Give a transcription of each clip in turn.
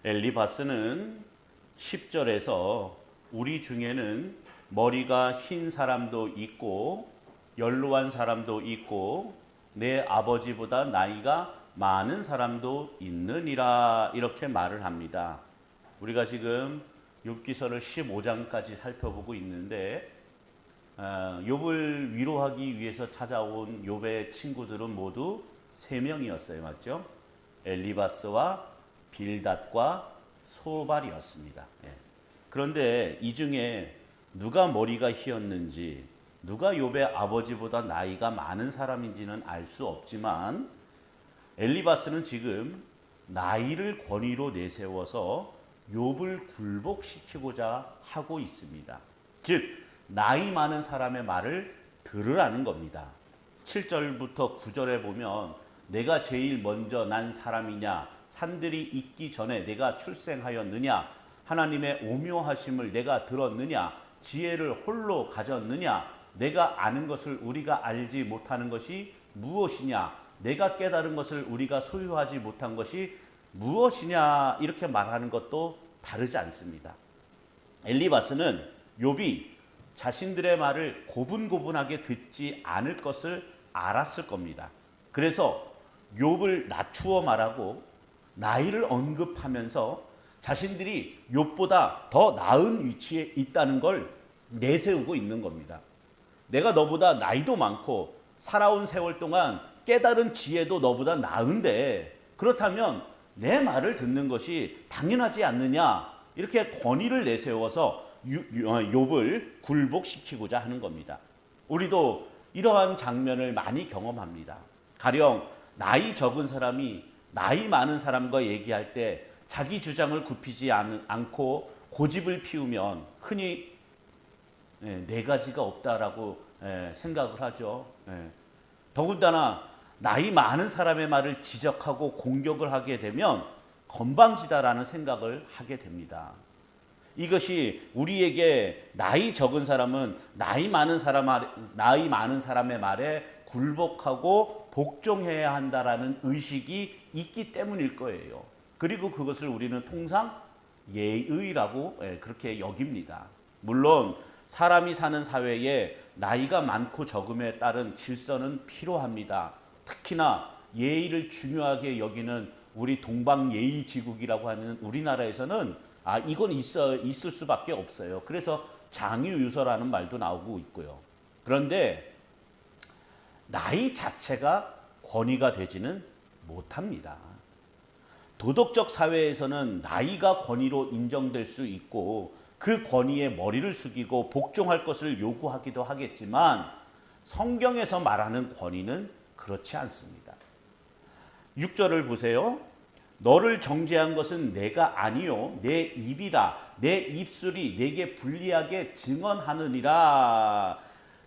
엘리바스는 10절에서 우리 중에는 머리가 흰 사람도 있고 연로한 사람도 있고 내 아버지보다 나이가 많은 사람도 있느니라 이렇게 말을 합니다. 우리가 지금 욥기서를 15장까지 살펴보고 있는데 욥을 위로하기 위해서 찾아온 욥의 친구들은 모두 3명이었어요. 맞죠? 엘리바스와 빌닷과 소발이었습니다. 그런데 이 중에 누가 머리가 희었는지 누가 욥의 아버지보다 나이가 많은 사람인지는 알 수 없지만 엘리바스는 지금 나이를 권위로 내세워서 욥을 굴복시키고자 하고 있습니다. 즉 나이 많은 사람의 말을 들으라는 겁니다. 7절부터 9절에 보면 내가 제일 먼저 난 사람이냐 산들이 있기 전에 내가 출생하였느냐 하나님의 오묘하심을 내가 들었느냐 지혜를 홀로 가졌느냐 내가 아는 것을 우리가 알지 못하는 것이 무엇이냐 내가 깨달은 것을 우리가 소유하지 못한 것이 무엇이냐 이렇게 말하는 것도 다르지 않습니다. 엘리바스는 욥이 자신들의 말을 고분고분하게 듣지 않을 것을 알았을 겁니다. 그래서 욥을 낮추어 말하고 나이를 언급하면서 자신들이 욥보다 더 나은 위치에 있다는 걸 내세우고 있는 겁니다. 내가 너보다 나이도 많고 살아온 세월 동안 깨달은 지혜도 너보다 나은데 그렇다면 내 말을 듣는 것이 당연하지 않느냐 이렇게 권위를 내세워서 욥을 굴복시키고자 하는 겁니다. 우리도 이러한 장면을 많이 경험합니다. 가령 나이 적은 사람이 나이 많은 사람과 얘기할 때 자기 주장을 굽히지 않고 고집을 피우면 흔히 네 가지가 없다라고 생각을 하죠. 더군다나 나이 많은 사람의 말을 지적하고 공격을 하게 되면 건방지다라는 생각을 하게 됩니다. 이것이 우리에게 나이 적은 사람은 나이 많은 사람의 말에 굴복하고 복종해야 한다라는 의식이 있기 때문일 거예요. 그리고 그것을 우리는 통상 예의라고 그렇게 여깁니다. 물론 사람이 사는 사회에 나이가 많고 적음에 따른 질서는 필요합니다. 특히나 예의를 중요하게 여기는 우리 동방예의지국이라고 하는 우리나라에서는 이건 있을 수밖에 없어요. 그래서 장유유서라는 말도 나오고 있고요. 그런데 나이 자체가 권위가 되지는 못합니다. 도덕적 사회에서는 나이가 권위로 인정될 수 있고 그 권위에 머리를 숙이고 복종할 것을 요구하기도 하겠지만 성경에서 말하는 권위는 그렇지 않습니다. 6절을 보세요. 너를 정죄한 것은 내가 아니요 내 입이라 내 입술이 내게 불리하게 증언하느니라.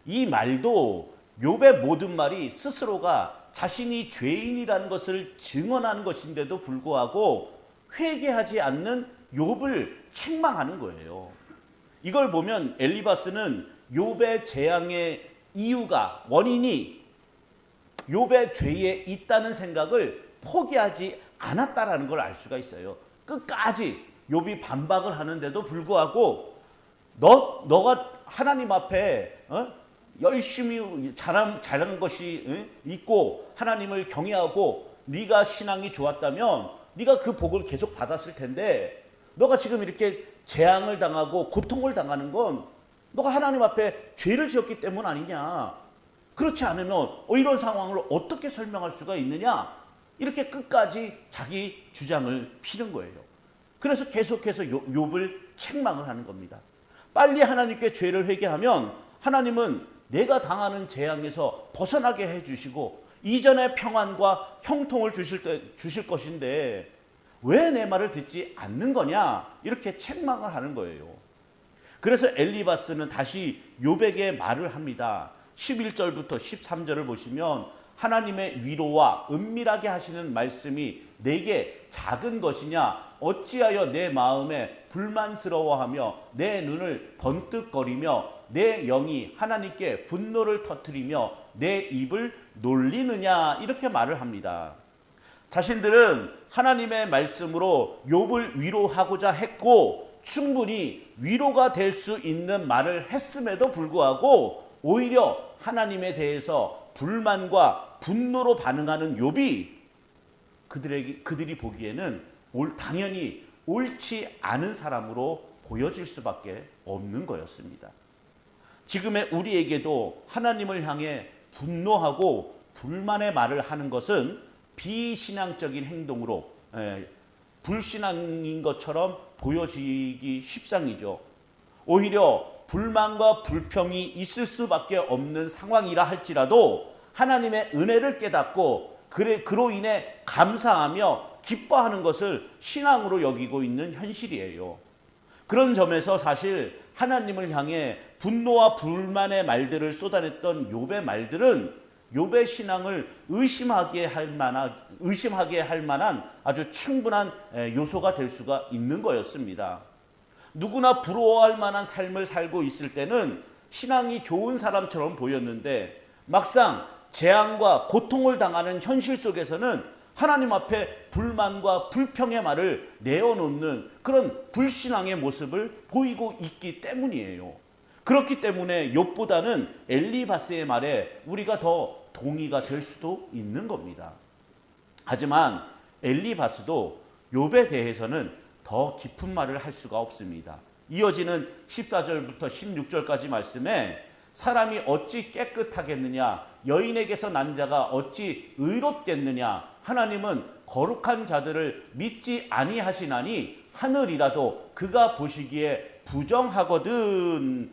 이 말도 욥의 모든 말이 스스로가 자신이 죄인이라는 것을 증언하는 것인데도 불구하고 회개하지 않는 욥을 책망하는 거예요. 이걸 보면 엘리바스는 욥의 재앙의 이유가 원인이 욥의 죄에 있다는 생각을 포기하지 않았다라는 걸 알 수가 있어요. 끝까지 욥이 반박을 하는데도 불구하고 너가 하나님 앞에 열심히 잘한 것이 있고 하나님을 경외하고 네가 신앙이 좋았다면 네가 그 복을 계속 받았을 텐데 너가 지금 이렇게 재앙을 당하고 고통을 당하는 건 너가 하나님 앞에 죄를 지었기 때문 아니냐. 그렇지 않으면 이런 상황을 어떻게 설명할 수가 있느냐. 이렇게 끝까지 자기 주장을 피는 거예요. 그래서 계속해서 욥을 책망을 하는 겁니다. 빨리 하나님께 죄를 회개하면 하나님은 내가 당하는 재앙에서 벗어나게 해주시고 이전의 평안과 형통을 주실 것인데 왜 내 말을 듣지 않는 거냐 이렇게 책망을 하는 거예요. 그래서 엘리바스는 다시 욥에게 말을 합니다. 11절부터 13절을 보시면 하나님의 위로와 은밀하게 하시는 말씀이 내게 작은 것이냐 어찌하여 내 마음에 불만스러워하며 내 눈을 번뜩거리며 내 영이 하나님께 분노를 터뜨리며 내 입을 놀리느냐 이렇게 말을 합니다. 자신들은 하나님의 말씀으로 욥을 위로하고자 했고 충분히 위로가 될 수 있는 말을 했음에도 불구하고 오히려 하나님에 대해서 불만과 분노로 반응하는 욥이 그들이 보기에는 당연히 옳지 않은 사람으로 보여질 수밖에 없는 거였습니다. 지금의 우리에게도 하나님을 향해 분노하고 불만의 말을 하는 것은 비신앙적인 행동으로 불신앙인 것처럼 보여지기 쉽상이죠. 오히려 불만과 불평이 있을 수밖에 없는 상황이라 할지라도 하나님의 은혜를 깨닫고 그로 인해 감사하며 기뻐하는 것을 신앙으로 여기고 있는 현실이에요. 그런 점에서 사실 하나님을 향해 분노와 불만의 말들을 쏟아냈던 욥의 말들은 욥의 신앙을 의심하게 할 만한 아주 충분한 요소가 될 수가 있는 거였습니다. 누구나 부러워할 만한 삶을 살고 있을 때는 신앙이 좋은 사람처럼 보였는데 막상 재앙과 고통을 당하는 현실 속에서는 하나님 앞에 불만과 불평의 말을 내어놓는 그런 불신앙의 모습을 보이고 있기 때문이에요. 그렇기 때문에 욥보다는 엘리바스의 말에 우리가 더 동의가 될 수도 있는 겁니다. 하지만 엘리바스도 욥에 대해서는 더 깊은 말을 할 수가 없습니다. 이어지는 14절부터 16절까지 말씀에 사람이 어찌 깨끗하겠느냐, 여인에게서 난 자가 어찌 의롭겠느냐, 하나님은 거룩한 자들을 믿지 아니하시나니 하늘이라도 그가 보시기에 부정하거든.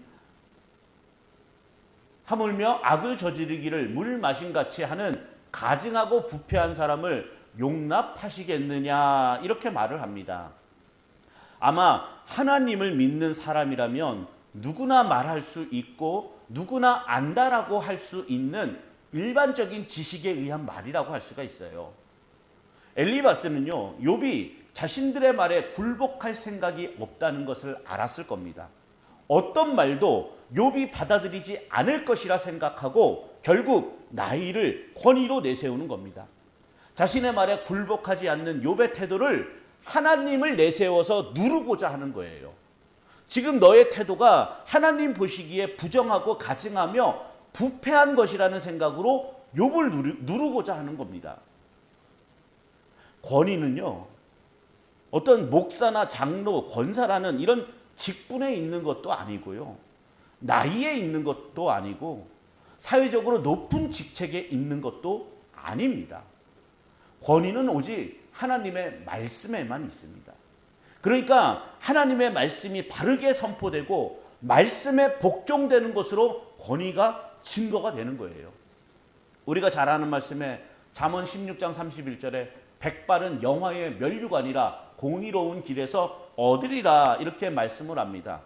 하물며 악을 저지르기를 물 마신같이 하는 가증하고 부패한 사람을 용납하시겠느냐, 이렇게 말을 합니다. 아마 하나님을 믿는 사람이라면 누구나 말할 수 있고 누구나 안다라고 할 수 있는 일반적인 지식에 의한 말이라고 할 수가 있어요. 엘리바스는요, 욥이 자신들의 말에 굴복할 생각이 없다는 것을 알았을 겁니다. 어떤 말도 욥이 받아들이지 않을 것이라 생각하고 결국 나의를 권위로 내세우는 겁니다. 자신의 말에 굴복하지 않는 욥의 태도를 하나님을 내세워서 누르고자 하는 거예요. 지금 너의 태도가 하나님 보시기에 부정하고 가증하며 부패한 것이라는 생각으로 욥을 누르고자 하는 겁니다. 권위는요, 어떤 목사나 장로, 권사라는 이런 직분에 있는 것도 아니고요, 나이에 있는 것도 아니고 사회적으로 높은 직책에 있는 것도 아닙니다. 권위는 오직 하나님의 말씀에만 있습니다. 그러니까 하나님의 말씀이 바르게 선포되고 말씀에 복종되는 것으로 권위가 증거가 되는 거예요. 우리가 잘 아는 말씀에 잠언 16장 31절에 백발은 영화의 면류관이라 공의로운 길에서 얻으리라, 이렇게 말씀을 합니다.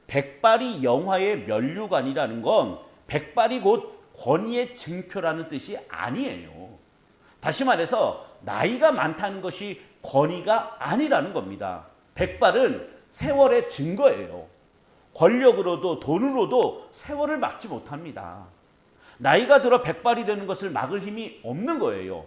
백발이 영화의 면류관이라는 건 백발이 곧 권위의 증표라는 뜻이 아니에요. 다시 말해서 나이가 많다는 것이 권위가 아니라는 겁니다. 백발은 세월의 증거예요. 권력으로도 돈으로도 세월을 막지 못합니다. 나이가 들어 백발이 되는 것을 막을 힘이 없는 거예요.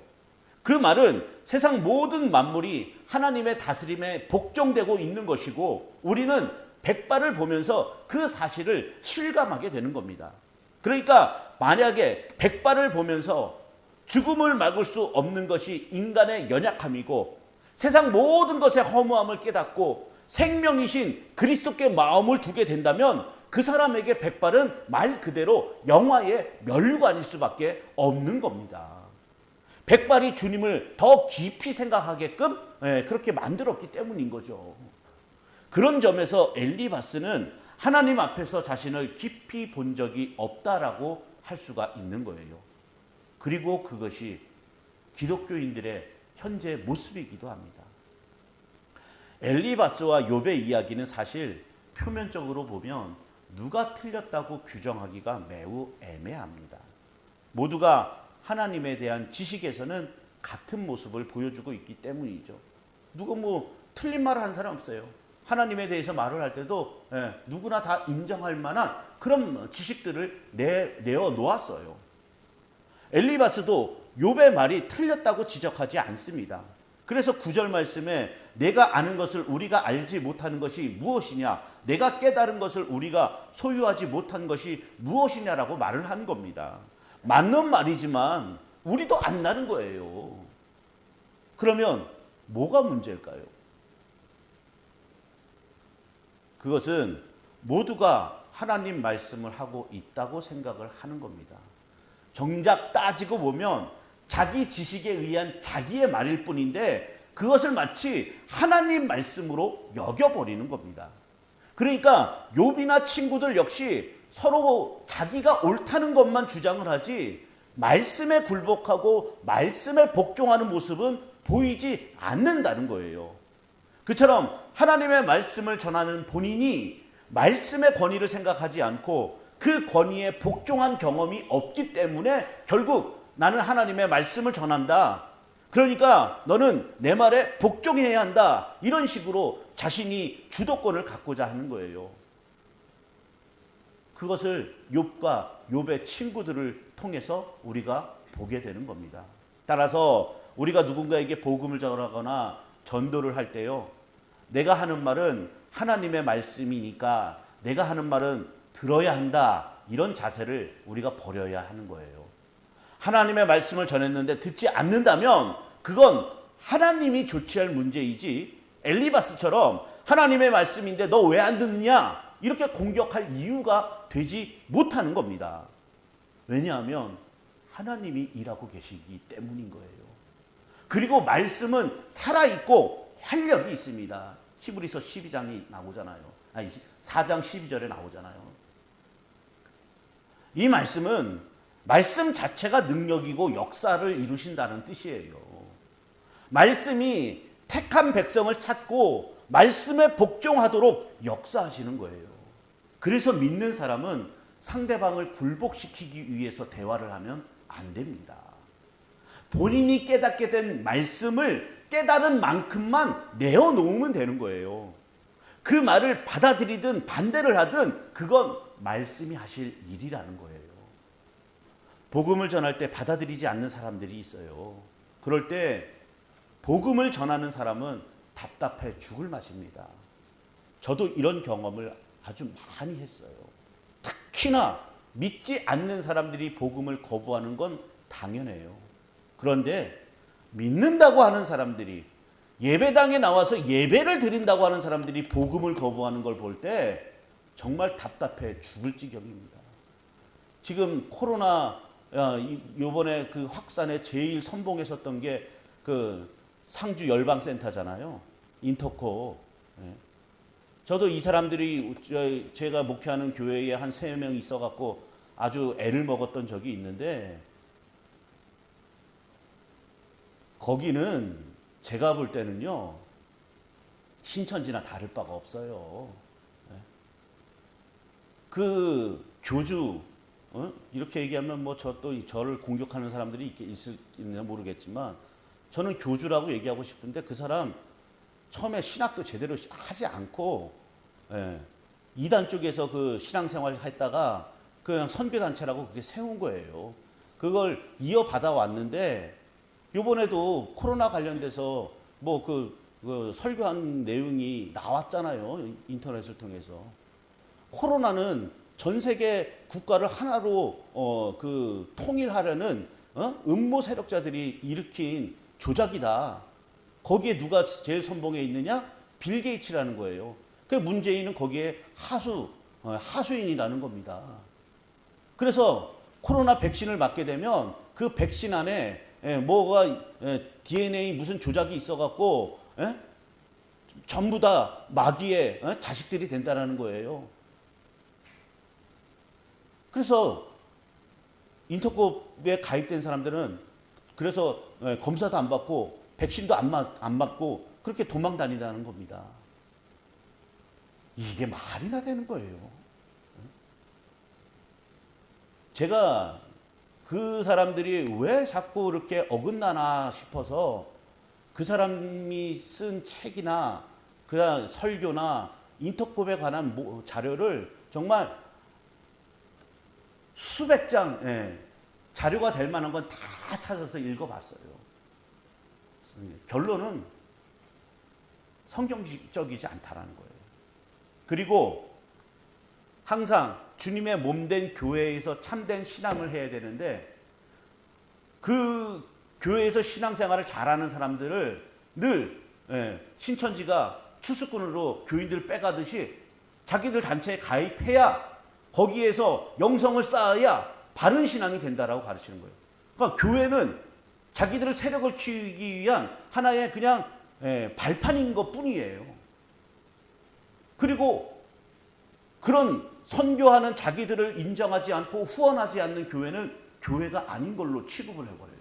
그 말은 세상 모든 만물이 하나님의 다스림에 복종되고 있는 것이고 우리는 백발을 보면서 그 사실을 실감하게 되는 겁니다. 그러니까 만약에 백발을 보면서 죽음을 막을 수 없는 것이 인간의 연약함이고 세상 모든 것의 허무함을 깨닫고 생명이신 그리스도께 마음을 두게 된다면 그 사람에게 백발은 말 그대로 영화의 면류관일 수밖에 없는 겁니다. 백발이 주님을 더 깊이 생각하게끔 그렇게 만들었기 때문인 거죠. 그런 점에서 엘리바스는 하나님 앞에서 자신을 깊이 본 적이 없다라고 할 수가 있는 거예요. 그리고 그것이 기독교인들의 현재 모습이기도 합니다. 엘리바스와 욥의 이야기는 사실 표면적으로 보면 누가 틀렸다고 규정하기가 매우 애매합니다. 모두가 하나님에 대한 지식에서는 같은 모습을 보여주고 있기 때문이죠. 누가 틀린 말을 한 사람 없어요. 하나님에 대해서 말을 할 때도 누구나 다 인정할 만한 그런 지식들을 내어 놓았어요. 엘리바스도 욥의 말이 틀렸다고 지적하지 않습니다. 그래서 9절 말씀에 내가 아는 것을 우리가 알지 못하는 것이 무엇이냐, 내가 깨달은 것을 우리가 소유하지 못한 것이 무엇이냐라고 말을 한 겁니다. 맞는 말이지만 우리도 안다는 거예요. 그러면 뭐가 문제일까요? 그것은 모두가 하나님 말씀을 하고 있다고 생각을 하는 겁니다. 정작 따지고 보면 자기 지식에 의한 자기의 말일 뿐인데 그것을 마치 하나님 말씀으로 여겨버리는 겁니다. 그러니까 욥이나 친구들 역시 서로 자기가 옳다는 것만 주장을 하지 말씀에 굴복하고 말씀에 복종하는 모습은 보이지 않는다는 거예요. 그처럼 하나님의 말씀을 전하는 본인이 말씀의 권위를 생각하지 않고 그 권위에 복종한 경험이 없기 때문에 결국 나는 하나님의 말씀을 전한다, 그러니까 너는 내 말에 복종해야 한다, 이런 식으로 자신이 주도권을 갖고자 하는 거예요. 그것을 욥과 욥의 친구들을 통해서 우리가 보게 되는 겁니다. 따라서 우리가 누군가에게 복음을 전하거나 전도를 할 때요, 내가 하는 말은 하나님의 말씀이니까 내가 하는 말은 들어야 한다, 이런 자세를 우리가 버려야 하는 거예요. 하나님의 말씀을 전했는데 듣지 않는다면 그건 하나님이 조치할 문제이지 엘리바스처럼 하나님의 말씀인데 너 왜 안 듣느냐 이렇게 공격할 이유가 되지 못하는 겁니다. 왜냐하면 하나님이 일하고 계시기 때문인 거예요. 그리고 말씀은 살아있고 활력이 있습니다. 히브리서 12장이 나오잖아요. 아니 4장 12절에 나오잖아요. 이 말씀은 말씀 자체가 능력이고 역사를 이루신다는 뜻이에요. 말씀이 택한 백성을 찾고 말씀에 복종하도록 역사하시는 거예요. 그래서 믿는 사람은 상대방을 굴복시키기 위해서 대화를 하면 안 됩니다. 본인이 깨닫게 된 말씀을 깨달은 만큼만 내어놓으면 되는 거예요. 그 말을 받아들이든 반대를 하든 그건 말씀이 하실 일이라는 거예요. 복음을 전할 때 받아들이지 않는 사람들이 있어요. 그럴 때 복음을 전하는 사람은 답답해 죽을 맛입니다. 저도 이런 경험을 아주 많이 했어요. 특히나 믿지 않는 사람들이 복음을 거부하는 건 당연해요. 그런데 믿는다고 하는 사람들이, 예배당에 나와서 예배를 드린다고 하는 사람들이 복음을 거부하는 걸 볼 때 정말 답답해 죽을 지경입니다. 지금 코로나 요번에 그 확산에 제일 선봉했었던 게 그 상주 열방센터잖아요. 인터코. 저도 이 사람들이 제가 목회하는 교회에 한 3명 있어갖고 아주 애를 먹었던 적이 있는데, 거기는 제가 볼 때는요 신천지나 다를 바가 없어요. 그 교주, 이렇게 얘기하면 뭐 저를 공격하는 사람들이 있을지 모르겠지만 저는 교주라고 얘기하고 싶은데 그 사람 처음에 신학도 제대로 하지 않고 이단 쪽에서 그 신앙생활 했다가 그냥 선교단체라고 그게 세운 거예요. 그걸 이어받아 왔는데 이번에도 코로나 관련돼서 뭐 그 설교한 내용이 나왔잖아요. 인터넷을 통해서. 코로나는 전 세계 국가를 하나로 그 통일하려는 음모 세력자들이 일으킨 조작이다. 거기에 누가 제일 선봉에 있느냐? 빌 게이츠라는 거예요. 그 문재인은 거기에 하수인이라는 겁니다. 그래서 코로나 백신을 맞게 되면 그 백신 안에 뭐가 DNA 무슨 조작이 있어갖고 전부 다 마귀의 자식들이 된다는 거예요. 그래서 인터콥에 가입된 사람들은 그래서 검사도 안 받고 백신도 안 맞고 그렇게 도망 다닌다는 겁니다. 이게 말이나 되는 거예요. 제가 그 사람들이 왜 자꾸 이렇게 어긋나나 싶어서 그 사람이 쓴 책이나 그냥 설교나 인터콥에 관한 자료를 정말 수백 장 자료가 될 만한 건 다 찾아서 읽어봤어요. 결론은 성경적이지 않다라는 거예요. 그리고 항상 주님의 몸된 교회에서 참된 신앙을 해야 되는데 그 교회에서 신앙생활을 잘하는 사람들을 늘 신천지가 추수꾼으로 교인들 빼가듯이 자기들 단체에 가입해야 거기에서 영성을 쌓아야 바른 신앙이 된다라고 가르치는 거예요. 그러니까 교회는 자기들의 세력을 키우기 위한 하나의 그냥 발판인 것 뿐이에요. 그리고 그런 선교하는 자기들을 인정하지 않고 후원하지 않는 교회는 교회가 아닌 걸로 취급을 해버려요.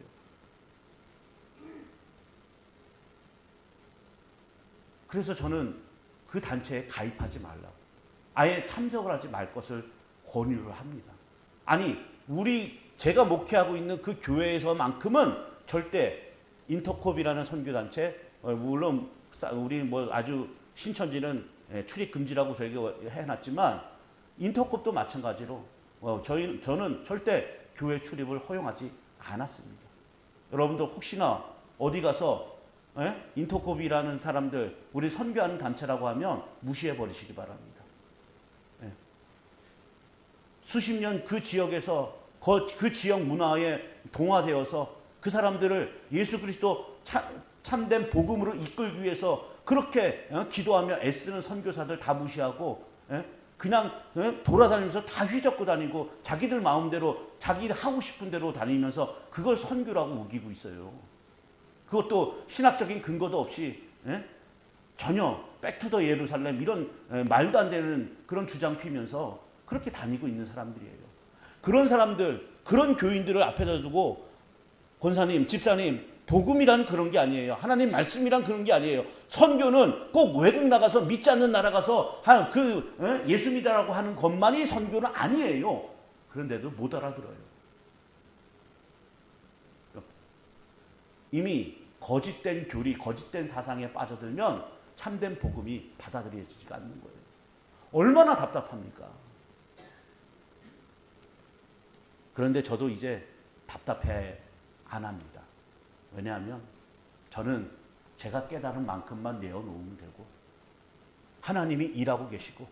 그래서 저는 그 단체에 가입하지 말라고, 아예 참석을 하지 말 것을 권유를 합니다. 아니, 제가 목회하고 있는 그 교회에서만큼은 절대 인터콥이라는 선교단체, 물론 우리 아주 신천지는 출입 금지라고 저희가 해놨지만 인터콥도 마찬가지로 저는 절대 교회 출입을 허용하지 않았습니다. 여러분들 혹시나 어디 가서 인터콥이라는 사람들 우리 선교하는 단체라고 하면 무시해 버리시기 바랍니다. 수십 년 그 지역에서 그 지역 문화에 동화되어서 그 사람들을 예수 그리스도 참된 복음으로 이끌기 위해서 그렇게 기도하며 애쓰는 선교사들 다 무시하고 그냥 돌아다니면서 다 휘젓고 다니고 자기들 마음대로 자기 하고 싶은 대로 다니면서 그걸 선교라고 우기고 있어요. 그것도 신학적인 근거도 없이 전혀 백투더 예루살렘 이런 말도 안 되는 그런 주장 피면서 그렇게 다니고 있는 사람들이에요. 그런 사람들, 그런 교인들을 앞에다 두고 권사님, 집사님, 복음이란 그런 게 아니에요. 하나님 말씀이란 그런 게 아니에요. 선교는 꼭 외국 나가서 믿지 않는 나라 가서 예수 믿으라고 하는 것만이 선교는 아니에요. 그런데도 못 알아들어요. 이미 거짓된 교리, 거짓된 사상에 빠져들면 참된 복음이 받아들여지지가 않는 거예요. 얼마나 답답합니까? 그런데 저도 이제 답답해 안 합니다. 왜냐하면 저는 제가 깨달은 만큼만 내어놓으면 되고 하나님이 일하고 계시고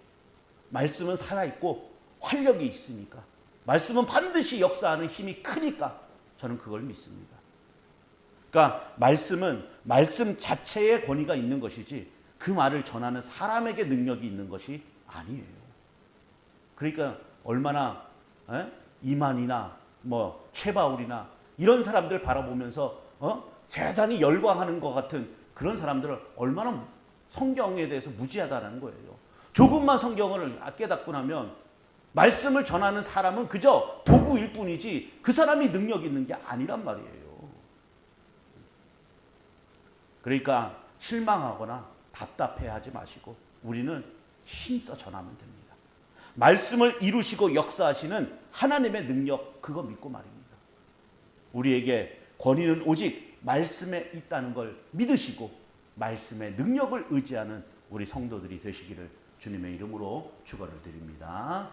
말씀은 살아있고 활력이 있으니까 말씀은 반드시 역사하는 힘이 크니까 저는 그걸 믿습니다. 그러니까 말씀은 말씀 자체의 권위가 있는 것이지 그 말을 전하는 사람에게 능력이 있는 것이 아니에요. 그러니까 얼마나 이만이나 최바울이나 이런 사람들 바라보면서 대단히 열광하는 것 같은 그런 사람들을 얼마나 성경에 대해서 무지하다는 거예요. 조금만 성경을 깨닫고 나면 말씀을 전하는 사람은 그저 도구일 뿐이지 그 사람이 능력 있는 게 아니란 말이에요. 그러니까 실망하거나 답답해하지 마시고 우리는 힘써 전하면 됩니다. 말씀을 이루시고 역사하시는 하나님의 능력, 그거 믿고 말입니다. 우리에게 권위는 오직 말씀에 있다는 걸 믿으시고 말씀의 능력을 의지하는 우리 성도들이 되시기를 주님의 이름으로 축원을 드립니다.